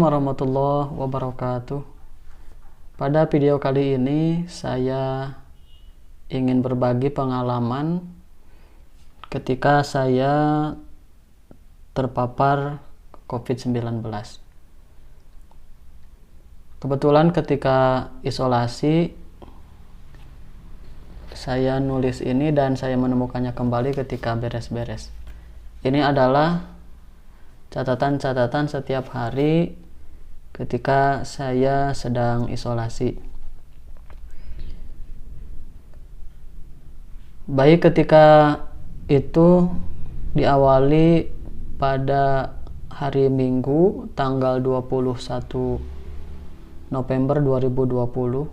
warahmatullahi wabarakatuh. Pada video kali ini saya ingin berbagi pengalaman ketika saya terpapar COVID-19. Kebetulan ketika isolasi saya nulis ini dan saya menemukannya kembali ketika beres-beres. Ini adalah catatan-catatan setiap hari ketika saya sedang isolasi. Baik, ketika itu diawali pada hari Minggu tanggal 21 November 2020.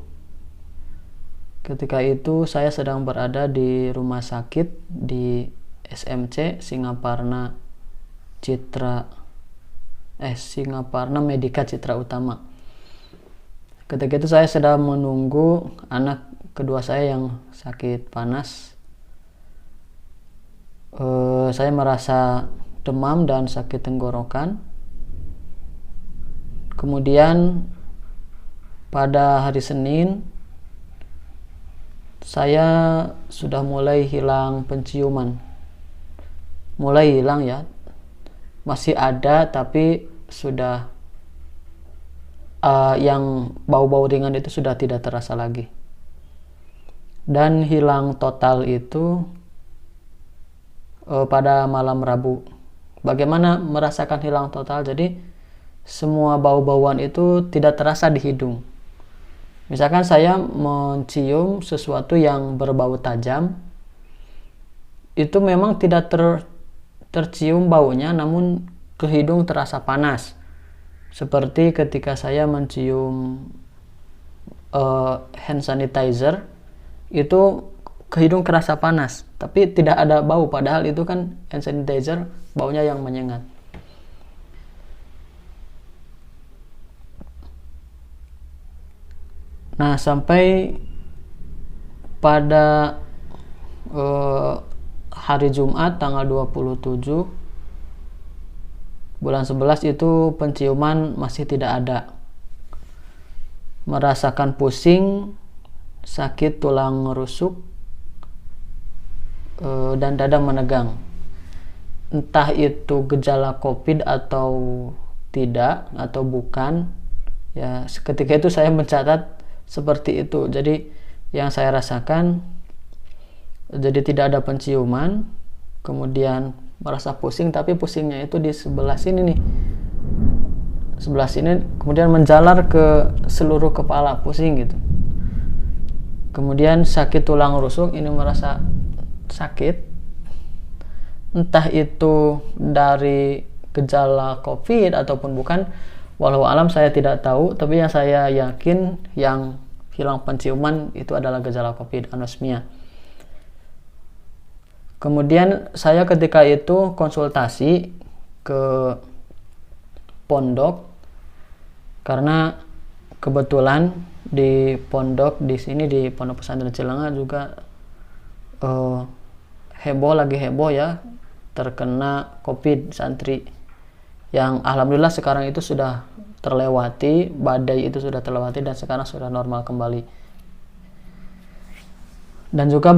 Ketika itu saya sedang berada di rumah sakit di SMC Singaparna Medika Citra Utama. Ketika itu saya sedang menunggu anak kedua saya yang sakit panas. Saya merasa demam dan sakit tenggorokan. Kemudian pada hari Senin saya sudah mulai hilang penciuman. Mulai hilang ya. Masih ada tapi sudah yang bau-bau ringan itu sudah tidak terasa lagi. Dan hilang total itu pada malam Rabu. Bagaimana merasakan hilang total? Jadi semua bau-bauan itu tidak terasa di hidung. Misalkan saya mencium sesuatu yang berbau tajam, itu memang tidak tercium baunya, namun ke hidung terasa panas. Seperti ketika saya mencium hand sanitizer, itu ke hidung terasa panas, tapi tidak ada bau, padahal itu kan hand sanitizer baunya yang menyengat. Nah, sampai pada hari Jumat tanggal 27 bulan 11 itu penciuman masih tidak ada. Merasakan pusing, sakit tulang rusuk, dan dada menegang. Entah itu gejala COVID atau tidak, atau bukan. Ya, ketika itu saya mencatat seperti itu. Jadi yang saya rasakan, jadi tidak ada penciuman, kemudian merasa pusing, tapi pusingnya itu di sebelah sini nih, sebelah sini, kemudian menjalar ke seluruh kepala, pusing gitu. Kemudian sakit tulang rusuk, ini merasa sakit, entah itu dari gejala COVID ataupun bukan, walau alam saya tidak tahu, tapi yang saya yakin yang hilang penciuman itu adalah gejala COVID, anosmia. Kemudian saya ketika itu konsultasi ke pondok, karena kebetulan di pondok di sini di Pondok Pesantren Cilenga juga lagi heboh ya, terkena COVID santri, yang alhamdulillah sekarang itu sudah terlewati, badai itu sudah terlewati dan sekarang sudah normal kembali. Dan juga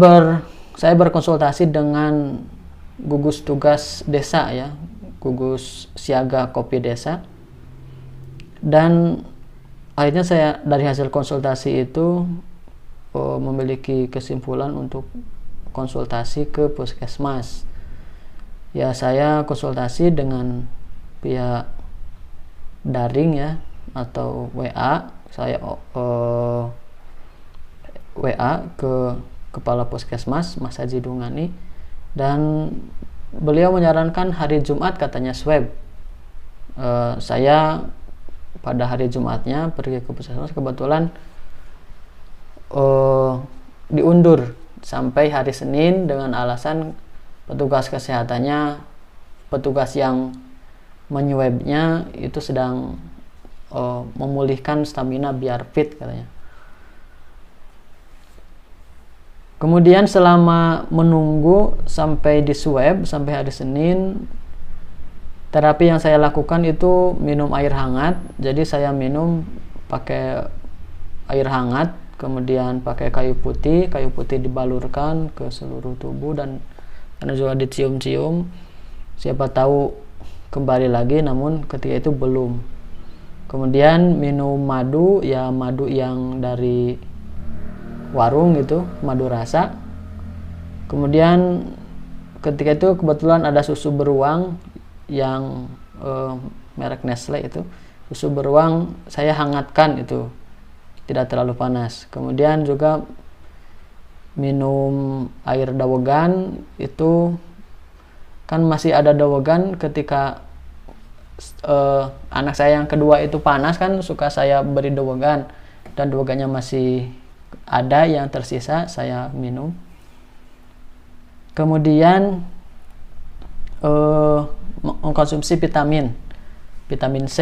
saya berkonsultasi dengan gugus tugas desa ya, gugus siaga COVID desa, dan akhirnya saya dari hasil konsultasi itu memiliki kesimpulan untuk konsultasi ke puskesmas. Ya, saya konsultasi dengan pihak daring ya, atau WA. Saya WA ke Kepala Puskesmas Mas Haji Dungani, dan beliau menyarankan hari Jumat katanya swab. Saya pada hari Jumatnya pergi ke puskesmas, kebetulan diundur sampai hari Senin dengan alasan petugas kesehatannya, petugas yang menyuabnya itu sedang memulihkan stamina biar fit katanya. Kemudian selama menunggu sampai di swab sampai hari Senin, Terapi yang saya lakukan itu minum air hangat. Jadi saya minum pakai air hangat, kemudian pakai kayu putih dibalurkan ke seluruh tubuh dan juga dicium-cium. Siapa tahu kembali lagi, namun ketika itu belum. Kemudian minum madu, ya madu yang dari warung gitu, madu rasa. Kemudian ketika itu kebetulan ada susu beruang yang merek Nestle itu, susu beruang saya hangatkan itu, tidak terlalu panas. Kemudian juga minum air dawegan, itu kan masih ada dawegan ketika anak saya yang kedua itu panas, kan suka saya beri dawegan, dan dawegannya masih ada yang tersisa, saya minum. Kemudian mengkonsumsi vitamin C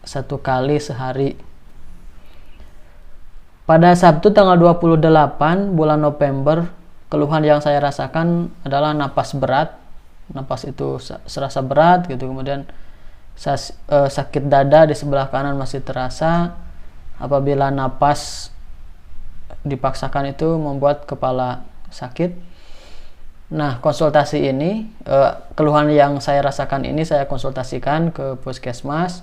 1 kali sehari. Pada Sabtu tanggal 28 bulan November, keluhan yang saya rasakan adalah napas berat. Napas itu serasa berat gitu. Kemudian sakit dada di sebelah kanan masih terasa. Apabila napas dipaksakan itu membuat kepala sakit. Nah, konsultasi ini, keluhan yang saya rasakan ini saya konsultasikan ke puskesmas.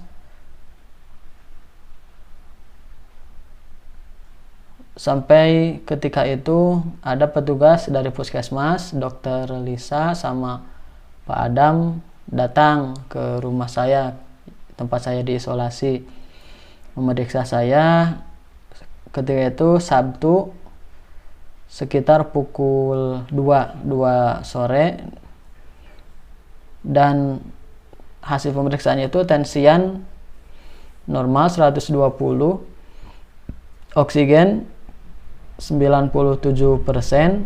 Sampai ketika itu ada petugas dari puskesmas, Dokter Lisa sama Pak Adam datang ke rumah saya, tempat saya diisolasi, memeriksa saya. Ketika itu Sabtu sekitar pukul 2 sore, dan hasil pemeriksaannya itu tensian normal 120, oksigen 97%,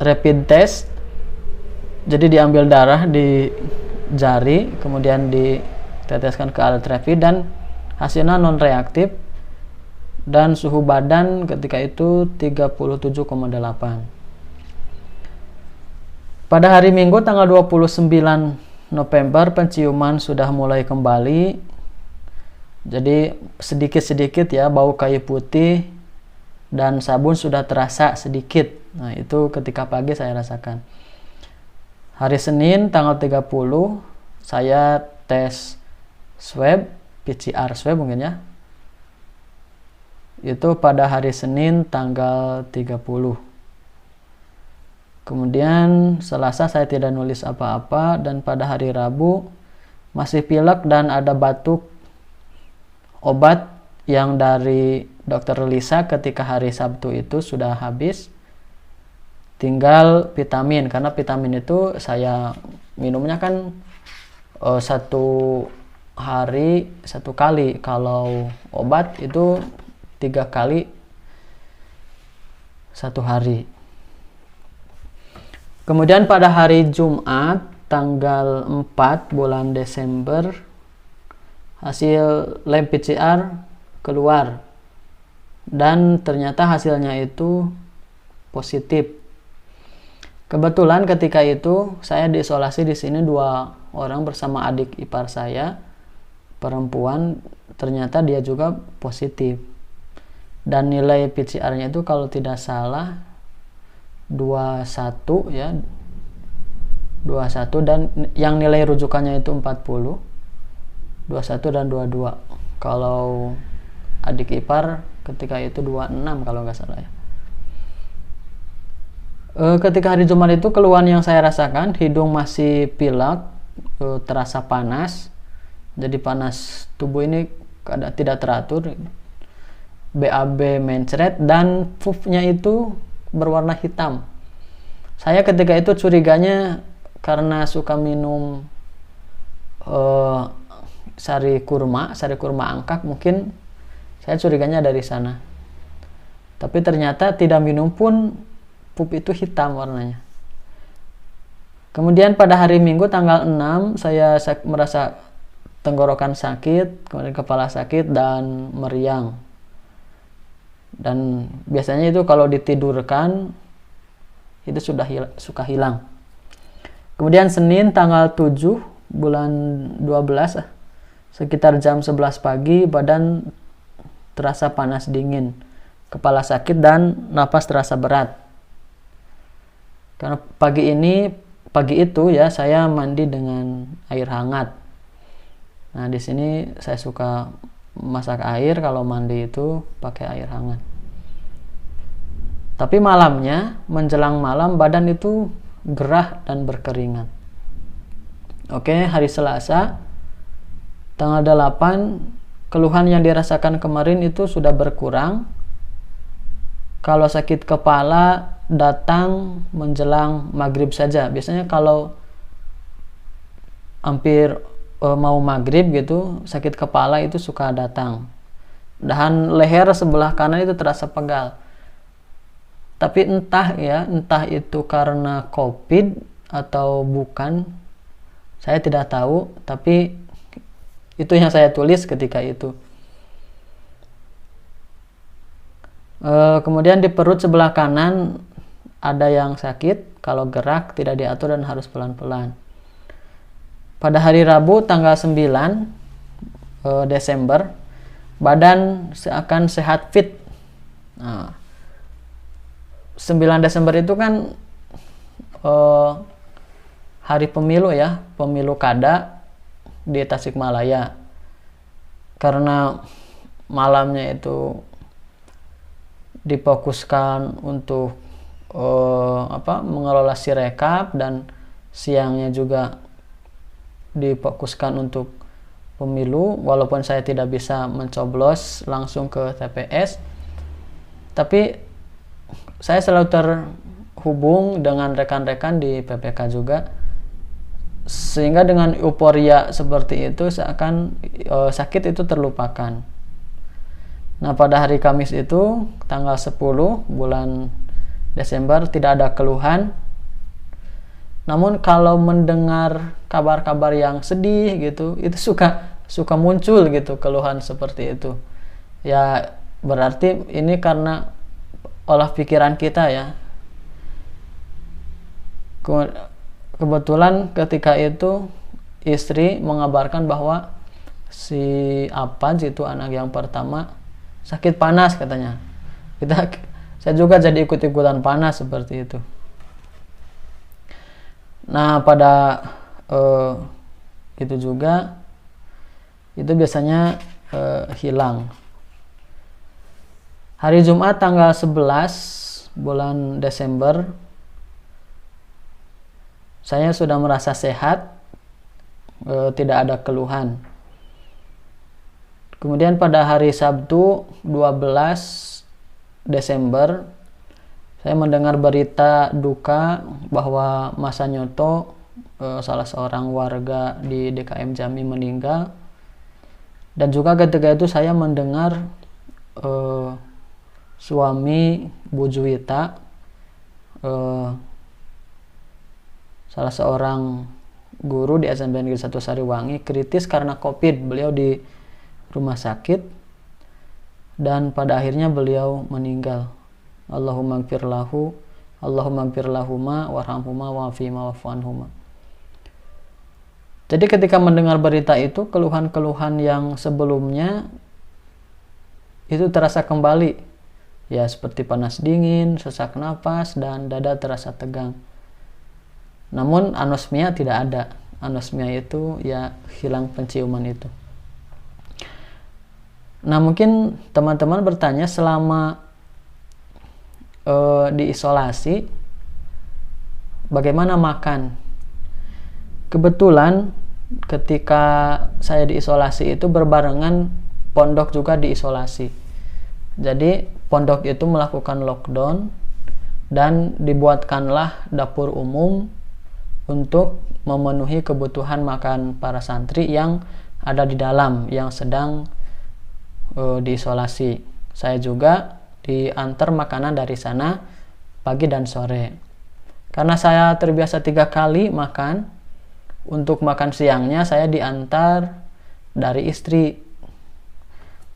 rapid test, jadi diambil darah di jari kemudian diteteskan ke alat rapid dan hasilnya non reaktif, dan suhu badan ketika itu 37,8. Pada hari Minggu tanggal 29 November penciuman sudah mulai kembali. Jadi sedikit-sedikit ya, bau kayu putih dan sabun sudah terasa sedikit. Nah, itu ketika pagi saya rasakan. Hari Senin tanggal 30 saya tes swab, PCR swab mungkin ya. Itu pada hari Senin tanggal 30. Kemudian Selasa saya tidak nulis apa-apa, dan pada hari Rabu masih pilek dan ada batuk. Obat yang dari Dokter Lisa ketika hari Sabtu itu sudah habis, tinggal vitamin, karena vitamin itu saya minumnya kan 1 hari 1 kali, kalau obat itu 3 kali 1 hari. Kemudian pada hari Jumat tanggal 4 bulan Desember hasil lab PCR keluar, dan ternyata hasilnya itu positif. Kebetulan ketika itu saya diisolasi di sini 2 orang bersama adik ipar saya perempuan, ternyata dia juga positif. Dan nilai PCR-nya itu kalau tidak salah 21 ya. 21, dan yang nilai rujukannya itu 40. 21 dan 22. Kalau adik ipar ketika itu 26 kalau nggak salah ya. Ketika hari Jumat itu keluhan yang saya rasakan, hidung masih pilek, terasa panas. Jadi panas tubuh ini tidak teratur. BAB mencret dan puffnya itu berwarna hitam. Saya ketika itu curiganya karena suka minum sari kurma angkak, mungkin saya curiganya dari sana. Tapi ternyata tidak minum pun pup itu hitam warnanya. Kemudian pada hari Minggu tanggal 6 saya merasa tenggorokan sakit, kemudian kepala sakit dan meriang. Dan biasanya itu kalau ditidurkan itu suka hilang. Kemudian Senin tanggal 7 bulan 12 sekitar jam 11 pagi badan terasa panas dingin, kepala sakit dan napas terasa berat. Karena pagi itu ya saya mandi dengan air hangat. Nah, di sini saya suka masak air, kalau mandi itu pakai air hangat. Tapi malamnya, menjelang malam badan itu gerah dan berkeringat. Oke, hari Selasa tanggal 8, keluhan yang dirasakan kemarin itu sudah berkurang. Kalau sakit kepala datang menjelang maghrib saja. Biasanya kalau hampir mau maghrib gitu, sakit kepala itu suka datang. Dan leher sebelah kanan itu terasa pegal. Tapi entah itu karena COVID atau bukan, saya tidak tahu, tapi itu yang saya tulis ketika itu. Kemudian di perut sebelah kanan ada yang sakit, kalau gerak tidak diatur dan harus pelan-pelan. Pada hari Rabu tanggal 9 Desember, badan seakan sehat fit. Nah, 9 Desember itu kan hari pemilu ya, pemilu kada di Tasikmalaya. Karena malamnya itu difokuskan untuk mengelola Sirekap dan siangnya juga difokuskan untuk pemilu, walaupun saya tidak bisa mencoblos langsung ke TPS, tapi saya selalu terhubung dengan rekan-rekan di PPK juga, sehingga dengan euforia seperti itu seakan sakit itu terlupakan. Nah, pada hari Kamis itu tanggal 10 bulan Desember tidak ada keluhan. Namun kalau mendengar kabar-kabar yang sedih gitu, itu suka muncul gitu keluhan seperti itu. Ya berarti ini karena olah pikiran kita ya. Kebetulan ketika itu istri mengabarkan bahwa si Apaj itu anak yang pertama sakit panas katanya. Saya juga jadi ikut-ikutan panas seperti itu. Nah, pada itu juga itu biasanya hilang. Hari Jumat tanggal 11 bulan Desember saya sudah merasa sehat, tidak ada keluhan. Kemudian pada hari Sabtu 12 Desember saya mendengar berita duka bahwa Mas Sanyoto, salah seorang warga di DKM Jambi, meninggal. Dan juga ketika itu saya mendengar suami Bu Juwita, salah seorang guru di SMPN Negeri 1 Sariwangi, kritis karena COVID. Beliau di rumah sakit dan pada akhirnya beliau meninggal. Allahumma gfir lahu, Allahumma gfir lahuma warhamhuma wa'afihima wa'fu anhuma. Jadi ketika mendengar berita itu, keluhan-keluhan yang sebelumnya itu terasa kembali. Ya, seperti panas dingin, sesak napas, dan dada terasa tegang. Namun anosmia tidak ada. Anosmia itu ya hilang penciuman itu. Nah, mungkin teman-teman bertanya, selama diisolasi bagaimana makan? Kebetulan ketika saya diisolasi itu berbarengan pondok juga diisolasi. Jadi pondok itu melakukan lockdown dan dibuatkanlah dapur umum untuk memenuhi kebutuhan makan para santri yang ada di dalam, yang sedang diisolasi. Saya juga diantar makanan dari sana pagi dan sore. Karena saya terbiasa 3 kali makan, untuk makan siangnya saya diantar dari istri.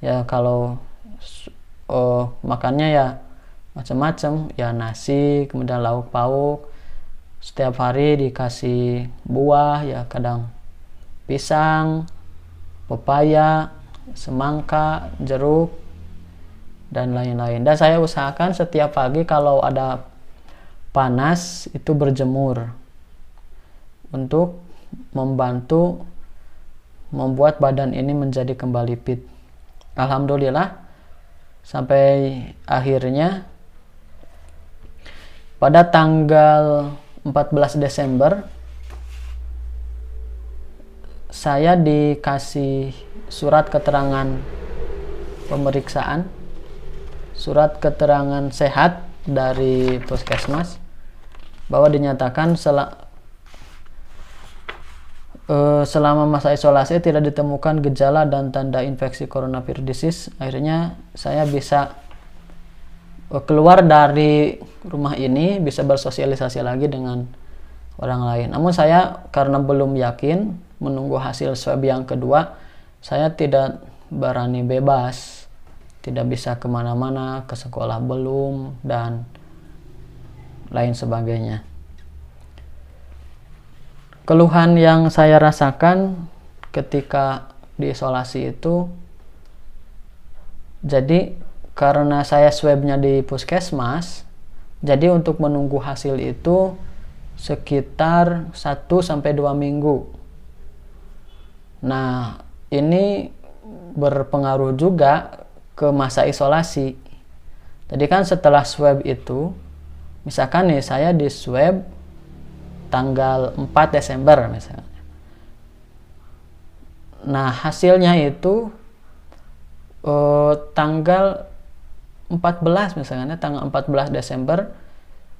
Ya, kalau makannya ya macam-macam, ya nasi, kemudian lauk pauk, setiap hari dikasih buah, ya kadang pisang, pepaya, semangka, jeruk, dan lain-lain. Dan saya usahakan setiap pagi kalau ada panas itu berjemur untuk membantu membuat badan ini menjadi kembali fit. Alhamdulillah sampai akhirnya pada tanggal 14 Desember saya dikasih surat keterangan pemeriksaan, surat keterangan sehat dari puskesmas bahwa dinyatakan selama masa isolasi tidak ditemukan gejala dan tanda infeksi coronavirus disease. Akhirnya saya bisa keluar dari rumah ini, bisa bersosialisasi lagi dengan orang lain. Namun saya karena belum yakin, menunggu hasil swab yang kedua, saya tidak berani bebas, tidak bisa kemana-mana, ke sekolah belum, dan lain sebagainya. Keluhan yang saya rasakan ketika diisolasi itu, jadi karena saya swabnya di puskesmas, jadi untuk menunggu hasil itu sekitar 1-2 minggu. Nah, ini berpengaruh juga ke masa isolasi. Jadi kan setelah swab itu, misalkan nih saya di swab tanggal 4 Desember misalnya. Nah, hasilnya itu tanggal 14 misalnya, tanggal 14 Desember,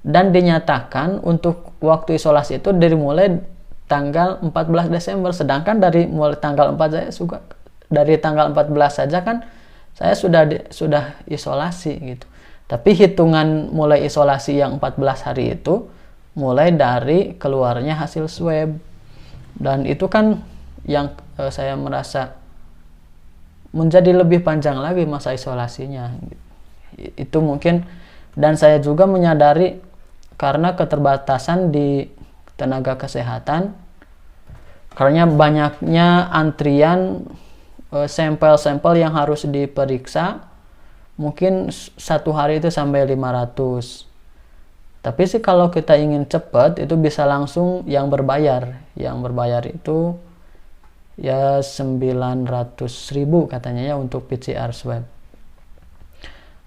dan dinyatakan untuk waktu isolasi itu dari mulai tanggal 14 Desember, sedangkan dari mulai tanggal 4 saya suka dari tanggal 14 saja kan saya sudah isolasi gitu. Tapi hitungan mulai isolasi yang 14 hari itu mulai dari keluarnya hasil swab, dan itu kan yang saya merasa menjadi lebih panjang lagi masa isolasinya. Itu mungkin, dan saya juga menyadari karena keterbatasan di tenaga kesehatan, karena banyaknya antrian sampel-sampel yang harus diperiksa, mungkin satu hari itu sampai 500. Tapi sih kalau kita ingin cepat itu bisa langsung yang berbayar. Yang berbayar itu ya 900.000 katanya ya untuk PCR swab.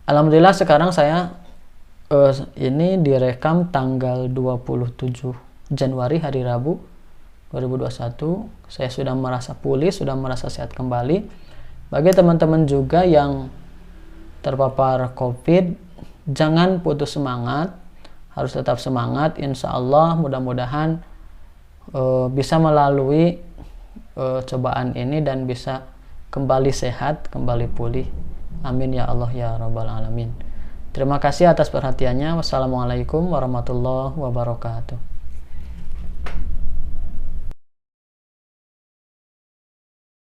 Alhamdulillah sekarang saya ini direkam tanggal 27 Januari hari Rabu 2021. Saya sudah merasa pulih, sudah merasa sehat kembali. Bagi teman-teman juga yang terpapar COVID, jangan putus semangat, harus tetap semangat. Insya Allah mudah-mudahan bisa melalui cobaan ini dan bisa kembali sehat, kembali pulih. Amin ya Allah ya Rabbal Alamin. Terima kasih atas perhatiannya. Wassalamualaikum warahmatullahi wabarakatuh.